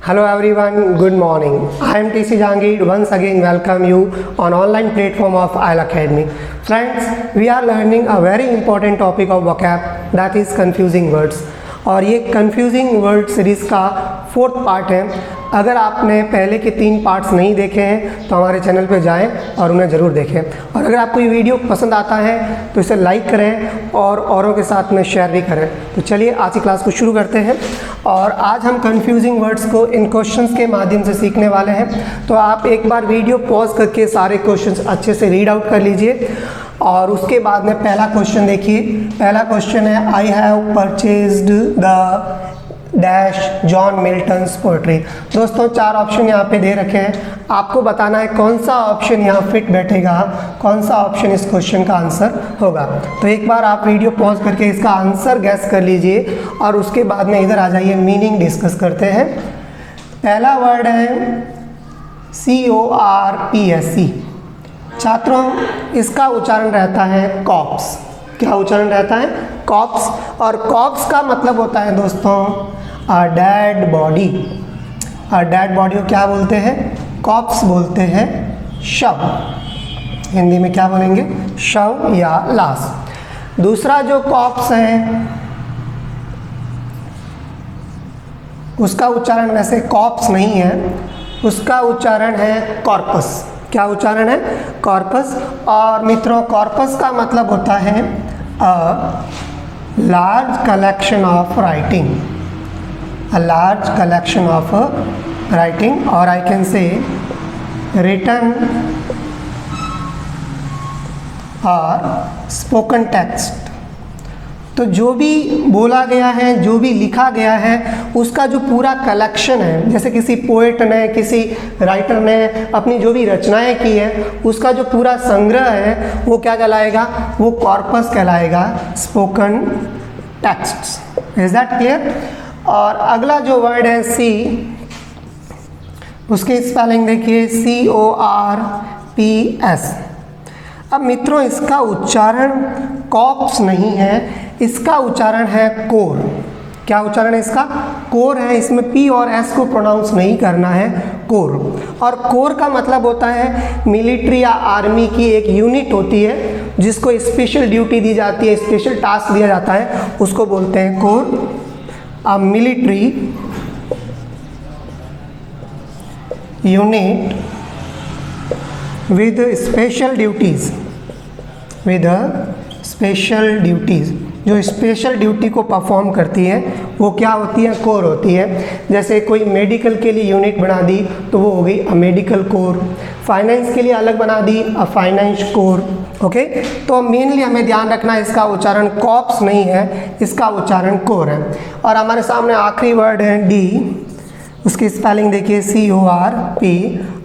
Hello everyone, good morning. I am TC Jahangir. Once again welcome you on online platform of IEL Academy. Friends, we are learning a very important topic of vocab, that is confusing words. और ये confusing word series का 4th part है। अगर आपने पहले के 3 parts नहीं देखे हैं तो हमारे चैनल पर जाएं और उन्हें ज़रूर देखें। और अगर आपको ये वीडियो पसंद आता है तो इसे लाइक करें और औरों के साथ में शेयर भी करें। तो चलिए आज की क्लास को शुरू करते हैं। और आज हम कन्फ्यूजिंग वर्ड्स को इन क्वेश्चंस के माध्यम से सीखने वाले हैं। तो आप एक बार वीडियो पॉज करके सारे क्वेश्चंस अच्छे से रीड आउट कर लीजिए और उसके बाद में पहला क्वेश्चन देखिए। पहला क्वेश्चन है, I have purchased the dash John Milton's poetry. दोस्तों 4 ऑप्शन यहाँ पे दे रखे हैं, आपको बताना है कौन सा ऑप्शन यहाँ फिट बैठेगा, कौन सा ऑप्शन इस क्वेश्चन का आंसर होगा। तो एक बार आप वीडियो पॉज करके इसका आंसर गैस कर लीजिए और उसके बाद में इधर आ जाइए, मीनिंग डिस्कस करते हैं। पहला वर्ड है CORPS। छात्रों इसका उच्चारण रहता है कॉप्स। क्या उच्चारण रहता है? कॉप्स। और कॉप्स का मतलब होता है दोस्तों a dead body. A dead body को क्या बोलते हैं? कॉप्स बोलते हैं शव। हिंदी में क्या बोलेंगे? शव या लाश। दूसरा जो कॉप्स है उसका उच्चारण वैसे कॉप्स नहीं है, उसका उच्चारण है कॉर्पस। क्या उच्चारण है? कॉर्पस। और मित्रों कॉर्पस का मतलब होता है a large collection of writing. A large collection of writing, और आई कैन से रिटन और स्पोकन टेक्स्ट। तो जो भी बोला गया है, जो भी लिखा गया है, उसका जो पूरा कलेक्शन है, जैसे किसी पोएट ने, किसी राइटर ने अपनी जो भी रचनाएं की है, उसका जो पूरा संग्रह है वो क्या कहलाएगा? वो कॉर्पस कहलाएगा, spoken text. Is that clear? और अगला जो वर्ड है सी, उसकी स्पेलिंग देखिए CORPS। अब मित्रों इसका उच्चारण कॉप्स नहीं है, इसका उच्चारण है कोर। क्या उच्चारण है इसका? कोर है। इसमें P और S को प्रोनाउंस नहीं करना है, कोर। और कोर का मतलब होता है मिलिट्री या आर्मी की एक यूनिट होती है जिसको स्पेशल ड्यूटी दी जाती है, स्पेशल टास्क दिया जाता है, उसको बोलते हैं core. A military unit with special duties, with special duties. जो स्पेशल ड्यूटी को परफॉर्म करती है वो क्या होती है? कोर होती है। जैसे कोई मेडिकल के लिए यूनिट बना दी तो वो हो गई अ मेडिकल कोर। फाइनेंस के लिए अलग बना दी, अ फाइनेंस कोर। ओके, तो मेनली हमें ध्यान रखना इसका उच्चारण कॉप्स नहीं है, इसका उच्चारण कोर है। और हमारे सामने आखिरी वर्ड है डी, उसकी स्पेलिंग देखिए CORP।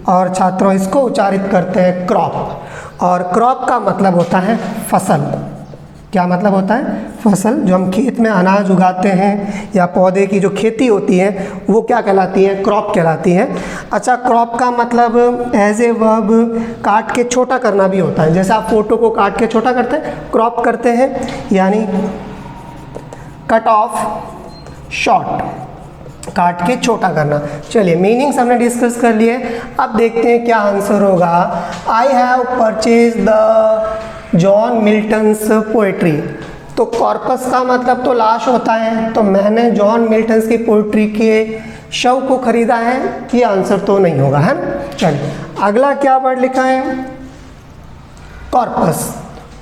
और छात्रों इसको उच्चारित करते हैं क्रॉप। और क्रॉप का मतलब होता है फसल। क्या मतलब होता है? फसल। जो हम खेत में अनाज उगाते हैं या पौधे की जो खेती होती है वो क्या कहलाती है? क्रॉप कहलाती है। अच्छा, क्रॉप का मतलब एज ए वर्ब काट के छोटा करना भी होता है। जैसे आप फोटो को काट के छोटा करते हैं, क्रॉप करते हैं, यानी कट ऑफ शॉर्ट, काट के छोटा करना। चलिए मीनिंग्स हमने डिस्कस कर लिए, अब देखते हैं क्या आंसर होगा। I have purchase the John Milton's poetry. तो कॉर्पस का मतलब तो लाश होता है, तो मैंने जॉन मिल्टन्स की पोएट्री के शव को खरीदा है, ये आंसर तो नहीं होगा, है ना। चलिए अगला क्या वर्ड लिखा है? कॉर्पस।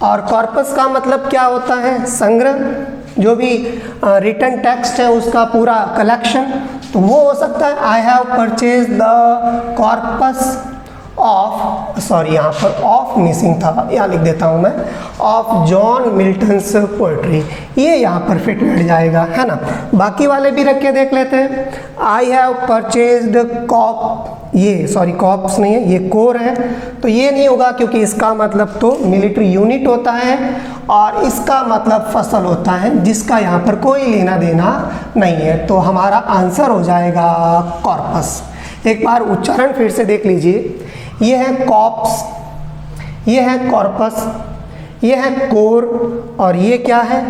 और कॉर्पस का मतलब क्या होता है? संग्रह। जो भी रिटन टेक्स्ट है उसका पूरा कलेक्शन। तो वो हो सकता है I have purchase the corpus of, sorry यहाँ पर ऑफ मिसिंग था, यहाँ लिख देता हूँ मैं, ऑफ जॉन मिल्टन्स पोएट्री। ये यहाँ पर फिट बैठ जाएगा, है ना। बाकी वाले भी रख के देख लेते हैं। आई हैव परचेज्ड कॉप, ये सॉरी कॉप्स नहीं है, ये कोर है, तो ये नहीं होगा क्योंकि इसका मतलब तो मिलिट्री यूनिट होता है और इसका मतलब फसल होता है जिसका यहाँ पर कोई लेना देना नहीं है। तो हमारा आंसर हो जाएगा कॉर्पस। एक बार उच्चारण फिर से देख लीजिए। ये है कॉप्स, ये है कॉर्पस, ये है कोर और ये क्या है?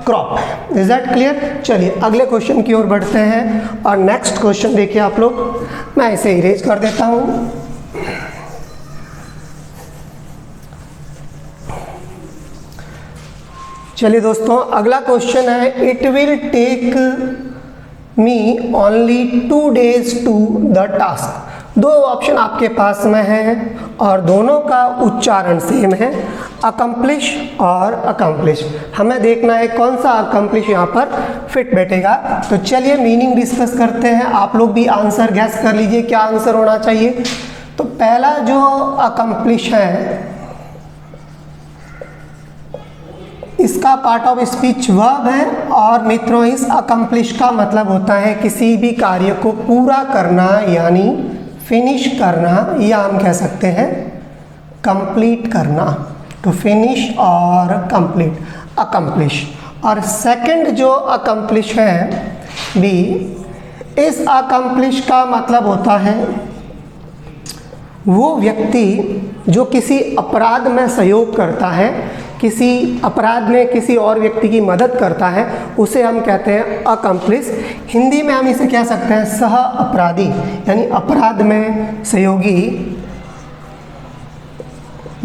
क्रॉप है। Is that clear? चलिए अगले क्वेश्चन की ओर बढ़ते हैं और नेक्स्ट क्वेश्चन देखिए आप लोग, मैं इसे इरेज कर देता हूँ। चलिए दोस्तों अगला क्वेश्चन है, it will take me only 2 days to the task. दो ऑप्शन आपके पास में है और दोनों का उच्चारण सेम है, अकम्प्लिश और अकम्प्लिश। हमें देखना है कौन सा अकम्प्लिश यहाँ पर फिट बैठेगा। तो चलिए मीनिंग डिस्कस करते हैं, आप लोग भी आंसर गैस कर लीजिए क्या आंसर होना चाहिए। तो पहला जो अकम्प्लिश है इसका पार्ट ऑफ स्पीच वर्ब है और मित्रों इस अकम्प्लिश का मतलब होता है किसी भी कार्य को पूरा करना यानी फिनिश करना, या हम कह सकते हैं कंप्लीट करना। तो फिनिश और कंप्लीट, अकम्प्लिश। और सेकंड जो अकम्प्लिश है बी, इस अकम्प्लिश का मतलब होता है वो व्यक्ति जो किसी अपराध में सहयोग करता है, किसी अपराध में किसी और व्यक्ति की मदद करता है, उसे हम कहते हैं अकम्प्लिश। हिंदी में हम इसे कह सकते हैं सह अपराधी, यानी अपराध में सहयोगी,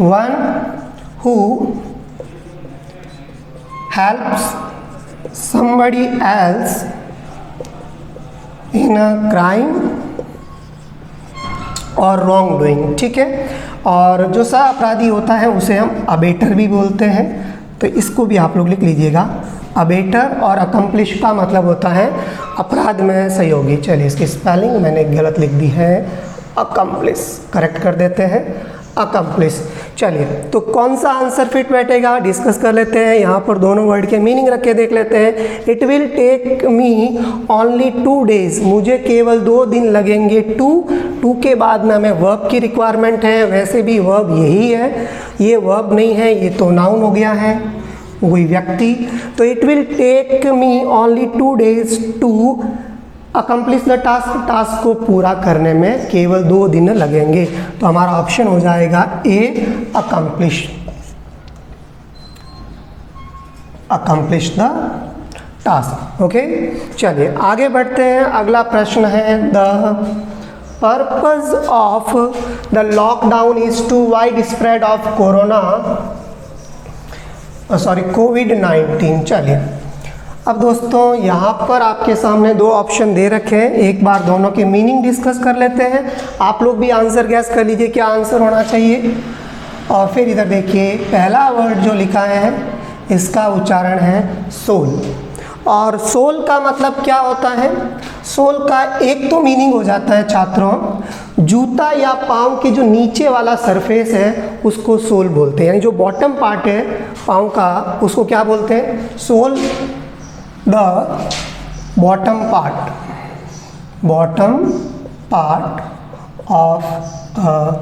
one who helps somebody else in a crime और रॉन्ग डूइंग। ठीक है, और जो सह अपराधी होता है उसे हम अबेटर भी बोलते हैं। तो इसको भी आप लोग लिख लीजिएगा, अबेटर और अकम्प्लिश का मतलब होता है अपराध में सहयोगी। चलिए इसकी स्पेलिंग मैंने गलत लिख दी है, अकम्प्लिश, करेक्ट कर देते हैं अकम्प्लिश। चलिए तो कौन सा आंसर फिट बैठेगा डिस्कस कर लेते हैं। यहाँ पर दोनों वर्ड के मीनिंग रख के देख लेते हैं। It will take me only 2 days, मुझे केवल 2 दिन लगेंगे। टू के बाद में हमें वर्ब की रिक्वायरमेंट है, वैसे भी वर्ब यही है, ये वर्ब नहीं है, ये तो नाउन हो गया है, कोई व्यक्ति। तो it will take me only 2 days to accomplish the task, task को पूरा करने में केवल 2 दिन लगेंगे। तो हमारा ऑप्शन हो जाएगा A, accomplish, accomplish the task. Okay, चलिए आगे बढ़ते हैं। अगला प्रश्न है, the purpose of the lockdown is to wide spread of कोविड-19। चलिए अब दोस्तों यहाँ पर आपके सामने 2 ऑप्शन दे रखे हैं, एक बार दोनों के मीनिंग डिस्कस कर लेते हैं। आप लोग भी आंसर गैस कर लीजिए क्या आंसर होना चाहिए। और फिर इधर देखिए पहला वर्ड जो लिखा है इसका उच्चारण है सोल, और सोल का मतलब क्या होता है। सोल का एक तो मीनिंग हो जाता है छात्रों, जूता या पाँव के जो नीचे वाला सरफेस है उसको सोल बोलते हैं, यानी जो बॉटम पार्ट है पाँव का उसको क्या बोलते हैं, sole. The bottom part of a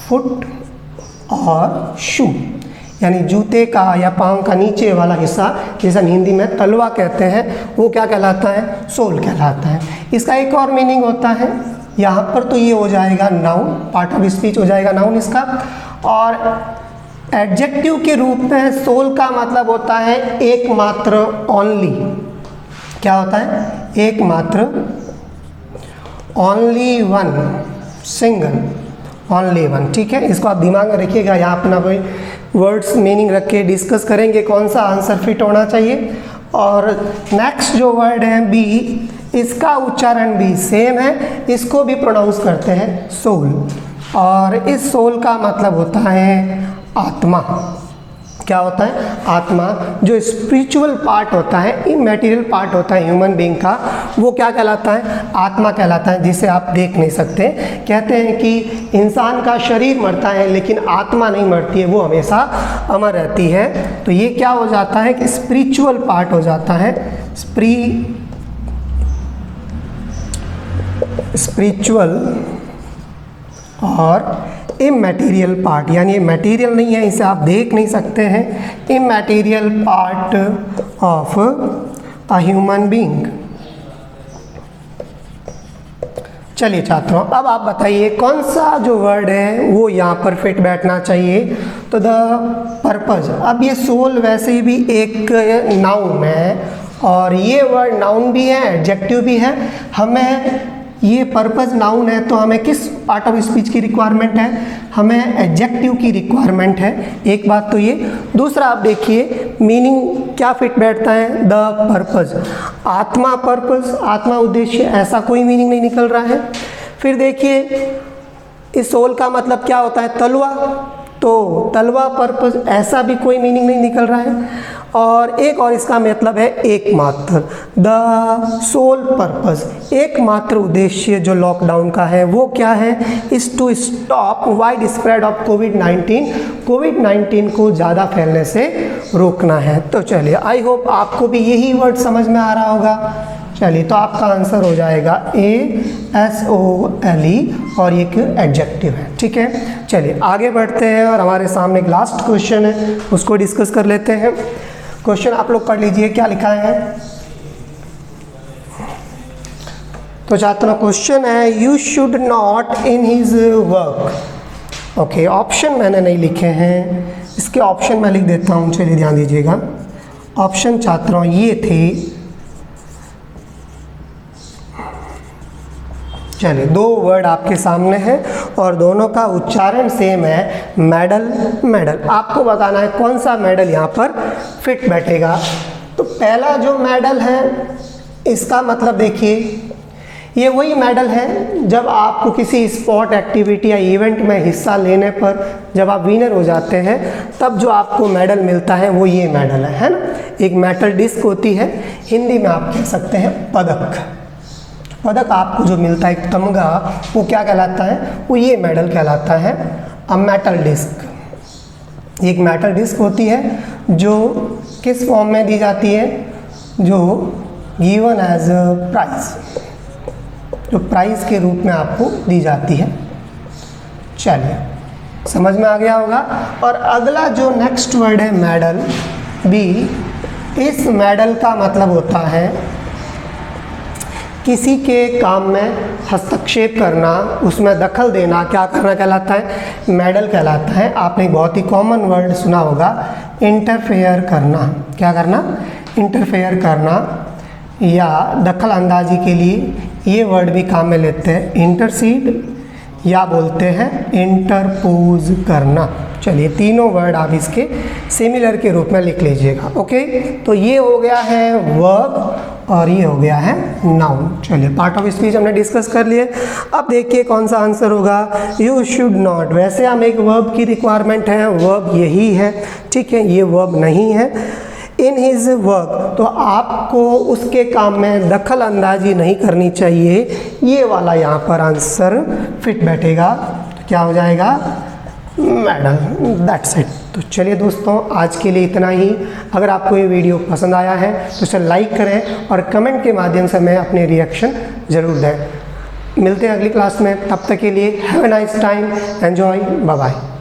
foot और शू, यानी जूते का या पाँव का नीचे वाला हिस्सा, जैसा हिंदी में तलवा कहते हैं, वो क्या कहलाता है, सोल कहलाता है। इसका एक और मीनिंग होता है, यहाँ पर तो ये हो जाएगा नाउन, पार्ट ऑफ स्पीच हो जाएगा नाउन इसका। और एडजेक्टिव के रूप में सोल का मतलब होता है एकमात्र, ओनली। क्या होता है, एकमात्र, only one, single, only one. ठीक है, इसको आप दिमाग में रखिएगा, यहाँ अपना कोई वर्ड्स मीनिंग रख के डिस्कस करेंगे कौन सा आंसर फिट होना चाहिए। और नेक्स्ट जो वर्ड है बी, इसका उच्चारण भी सेम है, इसको भी प्रोनाउंस करते हैं सोल, और इस सोल का मतलब होता है आत्मा। क्या होता है, आत्मा। जो स्पिरिचुअल पार्ट होता है, इमैटेरियल पार्ट होता है ह्यूमन बीइंग का, वो क्या कहलाता है, आत्मा कहलाता है, जिसे आप देख नहीं सकते। कहते हैं कि इंसान का शरीर मरता है लेकिन आत्मा नहीं मरती है, वो हमेशा अमर रहती है। तो ये क्या हो जाता है कि स्पिरिचुअल पार्ट हो जाता है, स्पिरिचुअल और इमैटेरियल पार्ट, यानी ये मटेरियल नहीं है, इसे आप देख नहीं सकते हैं, इमैटेरियल part of a human being. चलिए छात्रों, अब आप बताइए कौन सा जो वर्ड है वो यहाँ पर फिट बैठना चाहिए। तो द पर्पज। अब ये सोल वैसे भी एक नाउन है और ये वर्ड नाउन भी है, एडजेक्टिव भी है। हमें ये पर्पज नाउन है तो हमें किस पार्ट ऑफ स्पीच की रिक्वायरमेंट है? हमें एडजेक्टिव की रिक्वायरमेंट है। एक बात तो ये। दूसरा आप देखिए मीनिंग क्या फिट बैठता है, द पर्पज, आत्मा पर्पज, आत्मा उद्देश्य, ऐसा कोई मीनिंग नहीं निकल रहा है। फिर देखिए इस सोल का मतलब क्या होता है, तलवा, तो तलवा पर्पज, ऐसा भी कोई मीनिंग नहीं निकल रहा है। और एक और इसका मतलब है एकमात्र, द सोल पर्पज, एकमात्र उद्देश्य जो लॉकडाउन का है वो क्या है, is to stop wide spread of कोविड-19, कोविड-19 को ज़्यादा फैलने से रोकना है। तो चलिए आई होप आपको भी यही वर्ड समझ में आ रहा होगा। चलिए तो आपका आंसर हो जाएगा ASOLE और एक एडजेक्टिव है। ठीक है, चलिए आगे बढ़ते हैं और हमारे सामने एक लास्ट क्वेश्चन है, उसको डिस्कस कर लेते हैं। क्वेश्चन आप लोग पढ़ लीजिए क्या लिखा है। तो छात्रों क्वेश्चन है you should not in his work. Okay, option मैंने नहीं लिखे हैं, इसके ऑप्शन मैं लिख देता हूँ, चलिए ध्यान दीजिएगा। ऑप्शन छात्रों ये थे, चलिए दो वर्ड आपके सामने हैं और दोनों का उच्चारण सेम है, मेडल, मेडल। आपको बताना है कौन सा मेडल यहाँ पर फिट बैठेगा। तो पहला जो मेडल है इसका मतलब देखिए ये वही मेडल है जब आपको किसी स्पोर्ट एक्टिविटी या इवेंट में हिस्सा लेने पर जब आप विनर हो जाते हैं तब जो आपको मेडल मिलता है वो ये मेडल है ना। एक मेटल डिस्क होती है, हिंदी में आप कह सकते हैं पदक। पदक आपको जो मिलता है, एक तमगा, वो क्या कहलाता है, वो ये मेडल कहलाता है। अब मेटल डिस्क, एक मेटल डिस्क होती है जो किस फॉर्म में दी जाती है, जो गिवन एज अ प्राइज, जो प्राइज के रूप में आपको दी जाती है। चलिए समझ में आ गया होगा। और अगला जो नेक्स्ट वर्ड है मेडल, बी, इस मेडल का मतलब होता है किसी के काम में हस्तक्षेप करना, उसमें दखल देना, क्या करना कहलाता है, मेडल कहलाता है। आपने बहुत ही कॉमन वर्ड सुना होगा, इंटरफेयर करना। क्या करना, इंटरफेयर करना, या दखल अंदाजी के लिए ये वर्ड भी काम में लेते हैं, इंटरसीड, या बोलते हैं इंटरपोज करना। चलिए तीनों वर्ड आप इसके सिमिलर के रूप में लिख लीजिएगा। ओके, तो ये हो गया है वर्ब और ये हो गया है नाउन। चलिए पार्ट ऑफ स्पीच हमने डिस्कस कर लिए। अब देखिए कौन सा आंसर होगा, यू शुड नॉट। वैसे हम एक वर्ब की रिक्वायरमेंट है, वर्ब यही है, ठीक है, ये वर्ब नहीं है। इन हिज वर्क, तो आपको उसके काम में दखल अंदाजी नहीं करनी चाहिए, ये वाला यहाँ पर आंसर फिट बैठेगा। तो क्या हो जाएगा, मेडल। That's it. तो चलिए दोस्तों आज के लिए इतना ही। अगर आपको ये वीडियो पसंद आया है तो इसे लाइक करें और कमेंट के माध्यम से मैं अपने रिएक्शन ज़रूर दें। मिलते हैं अगली क्लास में, तब तक के लिए have a nice time, enjoy, bye bye.